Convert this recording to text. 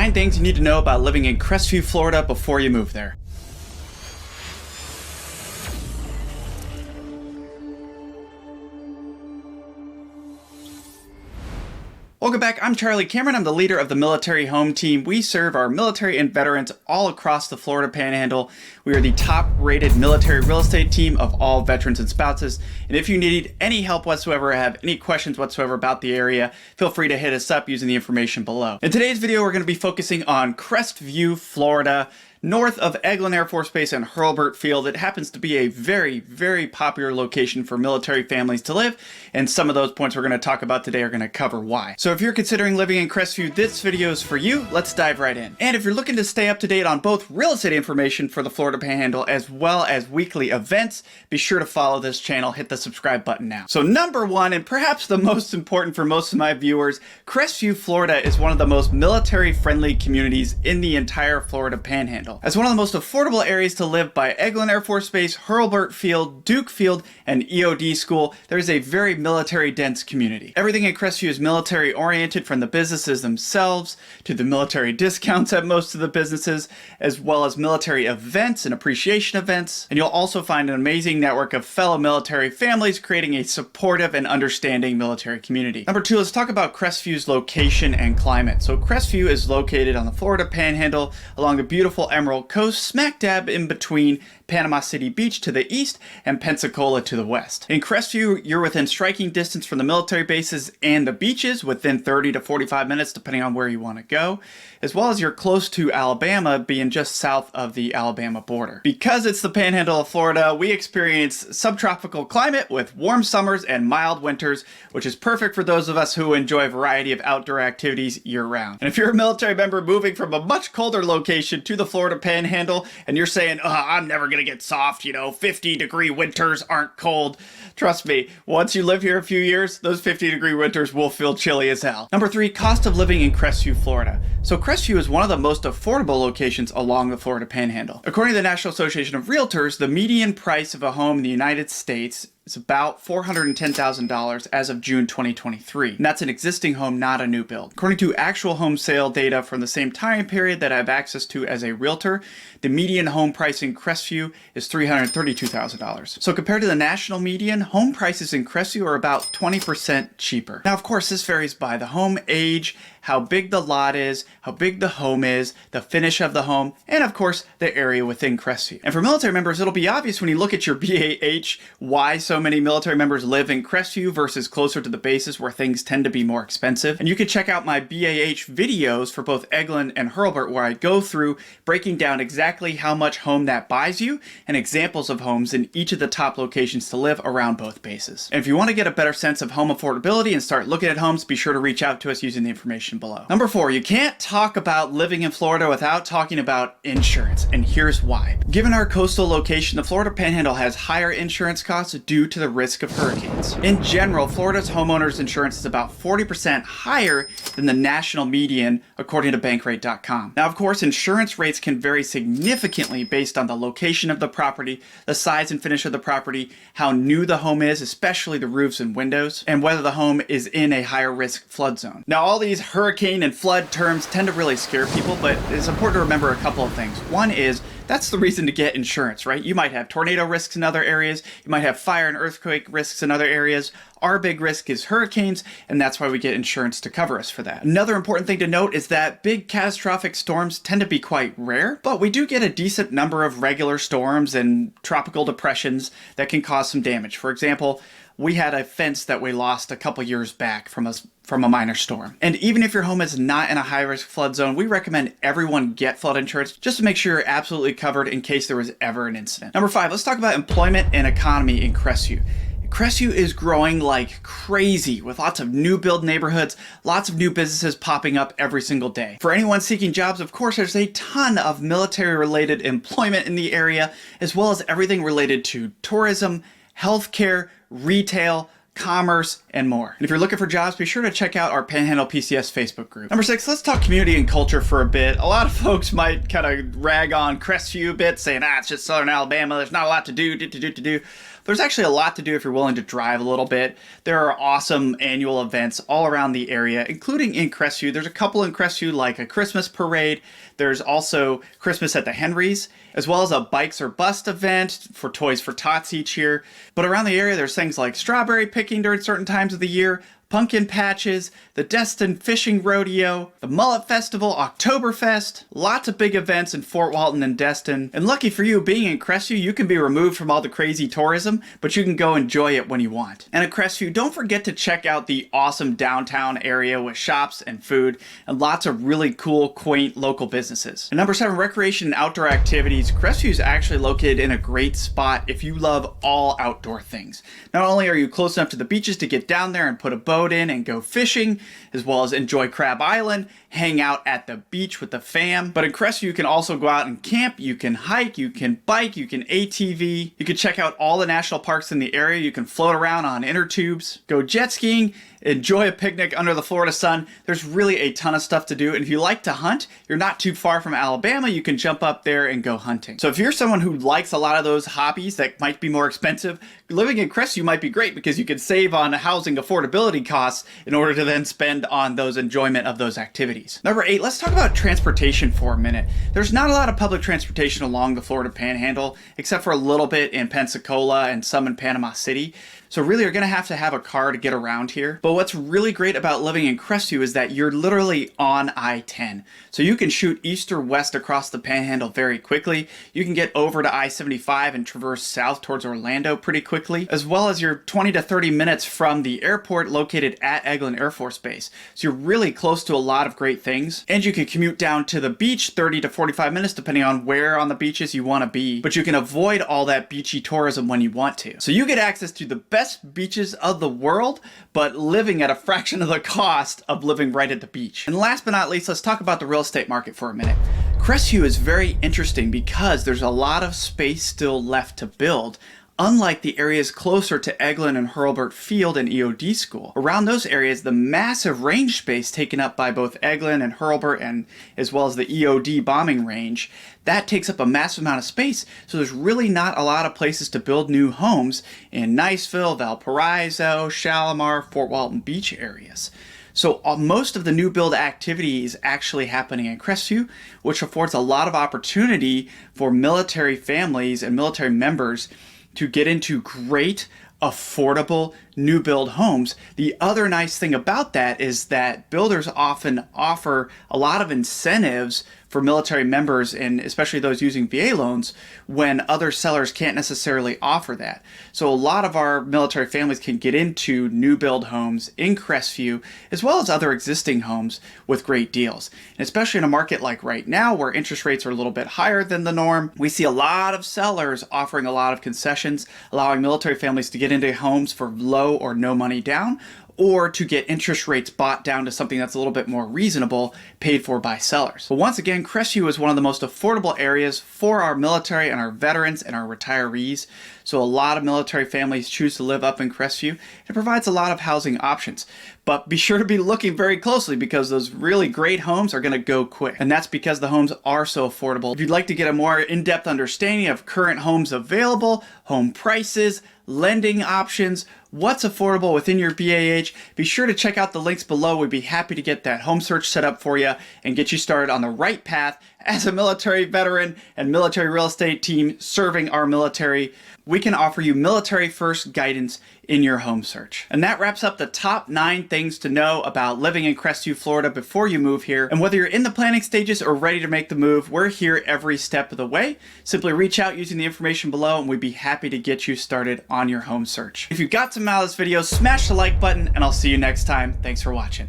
9 things you need to know about living in Crestview, Florida before you move there. Welcome back, I'm Charlie Cameron. I'm the leader of the Military Home Team. We serve our military and veterans all across the Florida Panhandle. We are the top-rated military real estate team of all veterans and spouses. And if you need any help whatsoever or have any questions whatsoever about the area, feel free to hit us up using the information below. In today's video, we're going to be focusing on Crestview, Florida, north of Eglin Air Force Base and Hurlburt Field. It happens to be a very, very popular location for military families to live, and some of those points we're going to talk about today are going to cover why. So if you're considering living in Crestview, this video is for you. Let's dive right in. And if you're looking to stay up to date on both real estate information for the Florida Panhandle as well as weekly events, be sure to follow this channel. Hit the subscribe button now. So number one, and perhaps the most important for most of my viewers, Crestview, Florida is one of the most military-friendly communities in the entire Florida Panhandle. As one of the most affordable areas to live by Eglin Air Force Base, Hurlburt Field, Duke Field, and EOD School, there is a very military-dense community. Everything in Crestview is military-oriented, from the businesses themselves to the military discounts at most of the businesses, as well as military events and appreciation events. And you'll also find an amazing network of fellow military families creating a supportive and understanding military community. Number two, let's talk about Crestview's location and climate. So Crestview is located on the Florida Panhandle along the beautiful Emerald Coast, smack dab in between Panama City Beach to the east and Pensacola to the west. In Crestview, you're within striking distance from the military bases and the beaches, within 30 to 45 minutes depending on where you want to go, as well as you're close to Alabama, being just south of the Alabama border. Because it's the Panhandle of Florida, we experience subtropical climate with warm summers and mild winters, which is perfect for those of us who enjoy a variety of outdoor activities year-round. And if you're a military member moving from a much colder location to the Florida Panhandle and you're saying, I'm never gonna get soft, 50-degree winters aren't cold. Trust me, once you live here a few years, those 50-degree winters will feel chilly as hell. Number three, cost of living in Crestview, Florida. So Crestview is one of the most affordable locations along the Florida Panhandle. According to the National Association of Realtors, the median price of a home in the United States is about $410,000 as of June 2023. And that's an existing home, not a new build. According to actual home sale data from the same time period that I have access to as a realtor, the median home price in Crestview is $332,000. So compared to the national median, home prices in Crestview are about 20% cheaper. Now, of course, this varies by the home age, how big the lot is, how big the home is, the finish of the home, and of course, the area within Crestview. And for military members, it'll be obvious when you look at your BAH why so many military members live in Crestview versus closer to the bases where things tend to be more expensive. And you can check out my BAH videos for both Eglin and Hurlburt, where I go through breaking down exactly how much home that buys you and examples of homes in each of the top locations to live around both bases. And if you want to get a better sense of home affordability and start looking at homes, be sure to reach out to us using the information below. Number four, you can't talk about living in Florida without talking about insurance, and here's why. Given our coastal location, the Florida Panhandle has higher insurance costs due to the risk of hurricanes. In general, Florida's homeowners insurance is about 40% higher than the national median, according to bankrate.com. Now, of course, insurance rates can vary significantly based on the location of the property, the size and finish of the property, how new the home is, especially the roofs and windows, and whether the home is in a higher risk flood zone. Now, all these hurricane and flood terms tend to really scare people, but it's important to remember a couple of things. One is, that's the reason to get insurance, right? You might have tornado risks in other areas. You might have fire and earthquake risks in other areas. Our big risk is hurricanes, and that's why we get insurance to cover us for that. Another important thing to note is that big catastrophic storms tend to be quite rare, but we do get a decent number of regular storms and tropical depressions that can cause some damage. For example, we had a fence that we lost a couple years back from a minor storm. And even if your home is not in a high-risk flood zone, we recommend everyone get flood insurance just to make sure you're absolutely covered in case there was ever an incident. Number five, let's talk about employment and economy in Crestview. Crestview is growing like crazy with lots of new build neighborhoods, lots of new businesses popping up every single day. For anyone seeking jobs, of course, there's a ton of military-related employment in the area, as well as everything related to tourism, healthcare, retail, commerce, and more. And if you're looking for jobs, be sure to check out our Panhandle PCS Facebook group. Number six, let's talk community and culture for a bit. A lot of folks might kind of rag on Crestview a bit, saying, it's just Southern Alabama, there's not a lot to do. There's actually a lot to do if you're willing to drive a little bit. There are awesome annual events all around the area, including in Crestview. There's a couple in Crestview, like a Christmas parade. There's also Christmas at the Henrys, as well as a Bikes or Bust event for Toys for Tots each year. But around the area, there's things like strawberry picking during certain times of the year, pumpkin patches, the Destin Fishing Rodeo, the Mullet Festival, Oktoberfest, lots of big events in Fort Walton and Destin. And lucky for you, being in Crestview, you can be removed from all the crazy tourism, but you can go enjoy it when you want. And at Crestview, don't forget to check out the awesome downtown area with shops and food and lots of really cool, quaint local businesses. And number 7, recreation and outdoor activities. Crestview is actually located in a great spot if you love all outdoor things. Not only are you close enough to the beaches to get down there and put a boat in and go fishing, as well as enjoy Crab Island, hang out at the beach with the fam. But in Crestview, you can also go out and camp, you can hike, you can bike, you can ATV, you can check out all the national parks in the area, you can float around on inner tubes, go jet skiing, enjoy a picnic under the Florida sun. There's really a ton of stuff to do. And if you like to hunt, you're not too far from Alabama, you can jump up there and go hunting. So if you're someone who likes a lot of those hobbies that might be more expensive, living in Crestview might be great because you can save on housing affordability costs in order to then spend on those enjoyment of those activities. Number 8, let's talk about transportation for a minute. There's not a lot of public transportation along the Florida Panhandle, except for a little bit in Pensacola and some in Panama City. So really you're going to have a car to get around here. But what's really great about living in Crestview is that you're literally on I-10. So you can shoot east or west across the Panhandle very quickly. You can get over to I-75 and traverse south towards Orlando pretty quickly, as well as you're 20 to 30 minutes from the airport located at Eglin Air Force Base. So you're really close to a lot of great things. And you can commute down to the beach 30 to 45 minutes depending on where on the beaches you want to be. But you can avoid all that beachy tourism when you want to. So you get access to the best beaches of the world, but living at a fraction of the cost of living right at the beach. And last but not least, let's talk about the real estate market for a minute. Crestview is very interesting because there's a lot of space still left to build. Unlike the areas closer to Eglin and Hurlburt Field and EOD School. Around those areas, the massive range space taken up by both Eglin and Hurlburt and as well as the EOD bombing range, that takes up a massive amount of space. So there's really not a lot of places to build new homes in Niceville, Valparaiso, Shalimar, Fort Walton Beach areas. So most of the new build activity is actually happening in Crestview, which affords a lot of opportunity for military families and military members to get into great, affordable new build homes. The other nice thing about that is that builders often offer a lot of incentives for military members and especially those using VA loans when other sellers can't necessarily offer that. So a lot of our military families can get into new build homes in Crestview as well as other existing homes with great deals. And especially in a market like right now where interest rates are a little bit higher than the norm, we see a lot of sellers offering a lot of concessions, allowing military families to get into homes for low or no money down, or to get interest rates bought down to something that's a little bit more reasonable, paid for by sellers. But once again, Crestview is one of the most affordable areas for our military and our veterans and our retirees. So a lot of military families choose to live up in Crestview. It provides a lot of housing options. But be sure to be looking very closely because those really great homes are going to go quick. And that's because the homes are so affordable. If you'd like to get a more in-depth understanding of current homes available, home prices, lending options, what's affordable within your BAH, be sure to check out the links below. We'd be happy to get that home search set up for you and get you started on the right path as a military veteran and military real estate team serving our military. We can offer you military first guidance in your home search. And that wraps up the top 9 things to know about living in Crestview, Florida before you move here. And whether you're in the planning stages or ready to make the move, we're here every step of the way. Simply reach out using the information below and we'd be happy to get you started on your home search. If you got some out of this video, smash the like button and I'll see you next time. Thanks for watching.